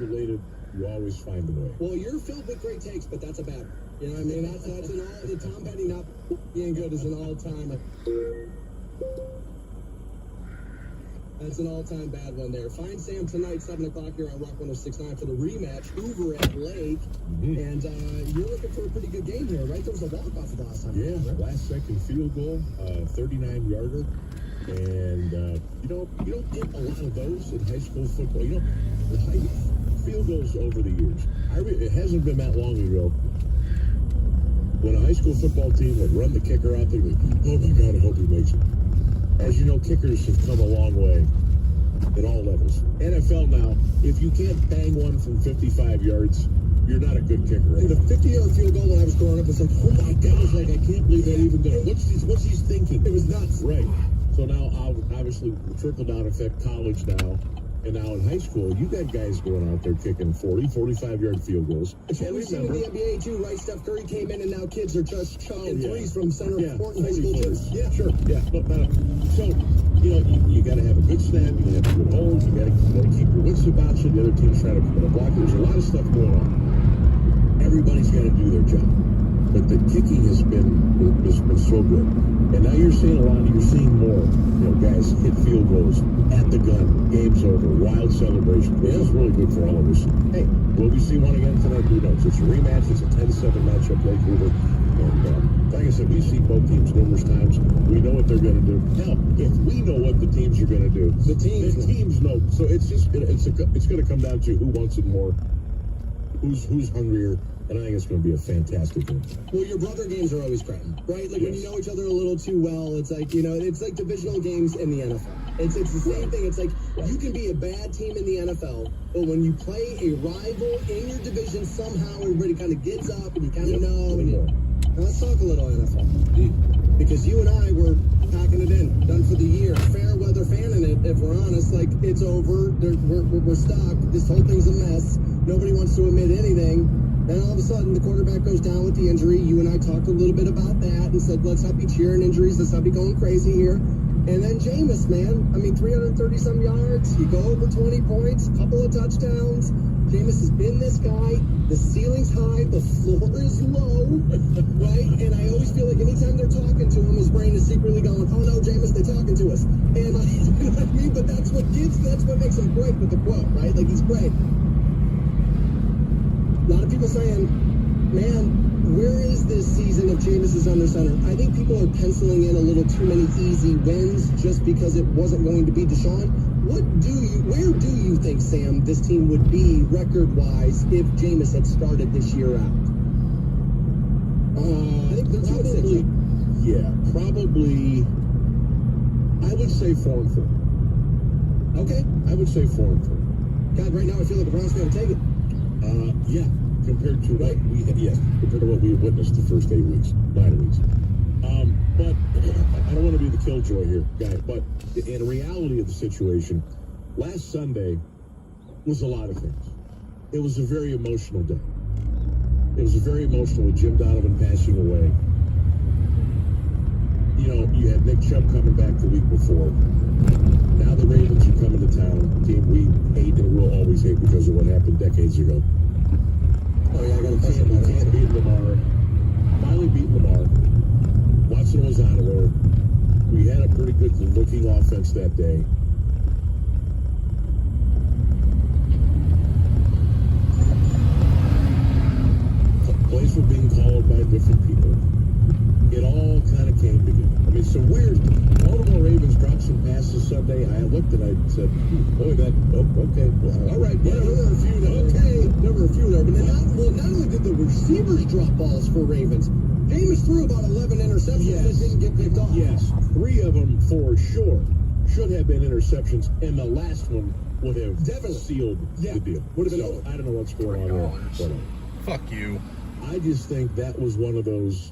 related, you always find a way. Well, you're filled with great takes, but that's a bad one. You know what I mean? That's an all. The Tom Petty not being good is an all-time. That's an all-time bad one there. Find Sam tonight, 7 o'clock here on Rock 106.9 for the rematch. Hoover at Lake. And you're looking for a pretty good game here, right? There was a walk-off the last time. Yeah, right? Last second field goal, 39-yarder. And you don't get a lot of those in high school football. You know, the field goals over the years. It hasn't been that long ago when a high school football team would run the kicker out there and go, oh my God, I hope he makes it. As you know, kickers have come a long way at all levels. NFL now, if you can't bang one from 55 yards, you're not a good kicker. Right? The 50-yard field goal when I was growing up was like, oh my God, I can't believe that even did. What's he thinking? It was nuts. Right. So now, obviously, trickle down effect college now. And now in high school, you got guys going out there kicking 40, 45-yard field goals. It's what we've seen in the NBA too, right? Steph Curry came in, and now kids are just chucking threes from center court in high school too. Yeah, sure. Yeah. So, you know, you got to have a good snap. You got to have a good hold. You got to keep your wits about you. The other team's trying to put a block. There's a lot of stuff going on. Everybody's got to do their job. But the kicking has been so good. And now you're seeing more, you know, guys hit field goals at the gun, game's over, wild celebration. Which is really good for all of us. Hey, will we see one again tonight? Who knows? It's a rematch. It's a 10-7 matchup, Lake Hoover. And like I said, we've seen both teams numerous times. We know what they're going to do. Hell, if we know what the teams are going to do, the teams know. So it's going to come down to who wants it more, who's hungrier. And I think it's going to be a fantastic game. Well, your brother games are always cracking, right? Like when you know each other a little too well, it's like, you know, it's like divisional games in the NFL. It's the same thing. It's like you can be a bad team in the NFL, but when you play a rival in your division, somehow everybody kind of gets up and you kind of know. Now let's talk a little NFL. Because you and I were packing it in, done for the year, fair weather fanning it, if we're honest. Like, it's over. We're stuck. This whole thing's a mess. Nobody wants to admit anything. And all of a sudden, the quarterback goes down with the injury. You and I talked a little bit about that and said, let's not be cheering injuries. Let's not be going crazy here. And then Jameis, man. I mean, 330-some yards. You go over 20 points, a couple of touchdowns. Jameis has been this guy. The ceiling's high. The floor is low. Right? And I always feel like anytime they're talking to him, his brain is secretly going, oh, no, Jameis, they're talking to us. And, you know what I mean? But that's what makes him great with the quote, right? Like, he's great. A lot of people saying, man, where is this season if Jameis is under center? I think people are penciling in a little too many easy wins just because it wasn't going to be Deshaun. Where do you think, Sam, this team would be record-wise if Jameis had started this year out? I think they're probably, I would say 4-4. Okay. I would say 4-4. God, right now I feel like the Browns got to take it. Compared to what we witnessed the first 9 weeks. But I don't want to be the killjoy here, guy. But in reality of the situation, last Sunday was a lot of things. It was a very emotional day. It was very emotional with Jim Donovan passing away. You know, you had Nick Chubb coming back the week before. Now the Ravens are coming to town, a team we hate and will always hate because of what happened decades ago. Oh, yeah, I got a question. We can't beat Lamar. Finally beat Lamar. Watson was out of there. We had a pretty good looking offense that day. Plays were being called by different people. It all kind of came together. I mean, so weird. Baltimore Ravens dropped some passes Sunday. I looked and I said, okay. Well, all right. Yeah, there were a few there. Okay. There were a few there. But then not only did the receivers drop balls for Ravens, Jameis threw about 11 interceptions that didn't get picked off. Yes. 3 of them for sure should have been interceptions, and the last one would have sealed the deal. Would have been over. I don't know what's going on there. But, fuck you. I just think that was one of those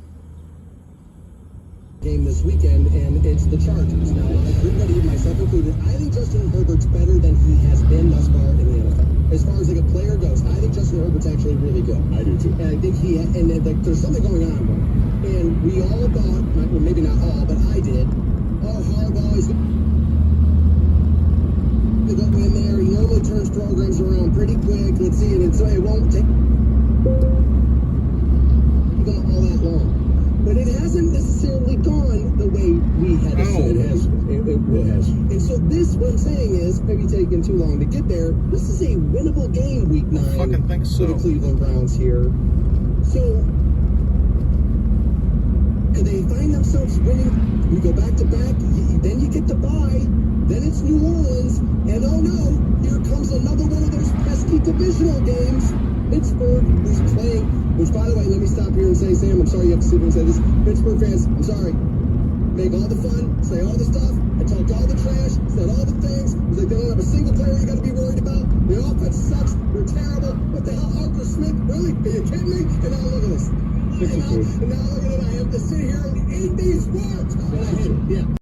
game this weekend, and it's the Chargers. Now, everybody, myself included, I think Justin Herbert's better than he has been thus far in the NFL. As far as like a player goes, I think Justin Herbert's actually really good. I do too. And I think there's something going on with him. And we all thought, well, maybe not all, but I did, Harbaugh is going to go in there. He normally turns programs around pretty quick. So it won't take them all that long. But it hasn't necessarily gone the way we had assumed. It has. It has. And so this, what I'm saying is, maybe taking too long to get there. This is a winnable game, week 9. I fucking think so. For the Cleveland Browns here. So, could they find themselves winning? We go back to back, then you get the bye, then it's New Orleans, and oh no, here comes another one of those pesky divisional games. Pittsburgh, who's playing, which by the way, let me stop here and say, Sam, I'm sorry you have to sit here and say this. Pittsburgh fans, I'm sorry. Make all the fun, say all the stuff, I talked all the trash, said all the things. It's like they don't have a single player you gotta be worried about. The offense sucks, they're terrible. What the hell, Arthur Smith? Really? Are you kidding me? And now look at this. And now look at it, I have to sit here and eat these words. And I hate it, yeah.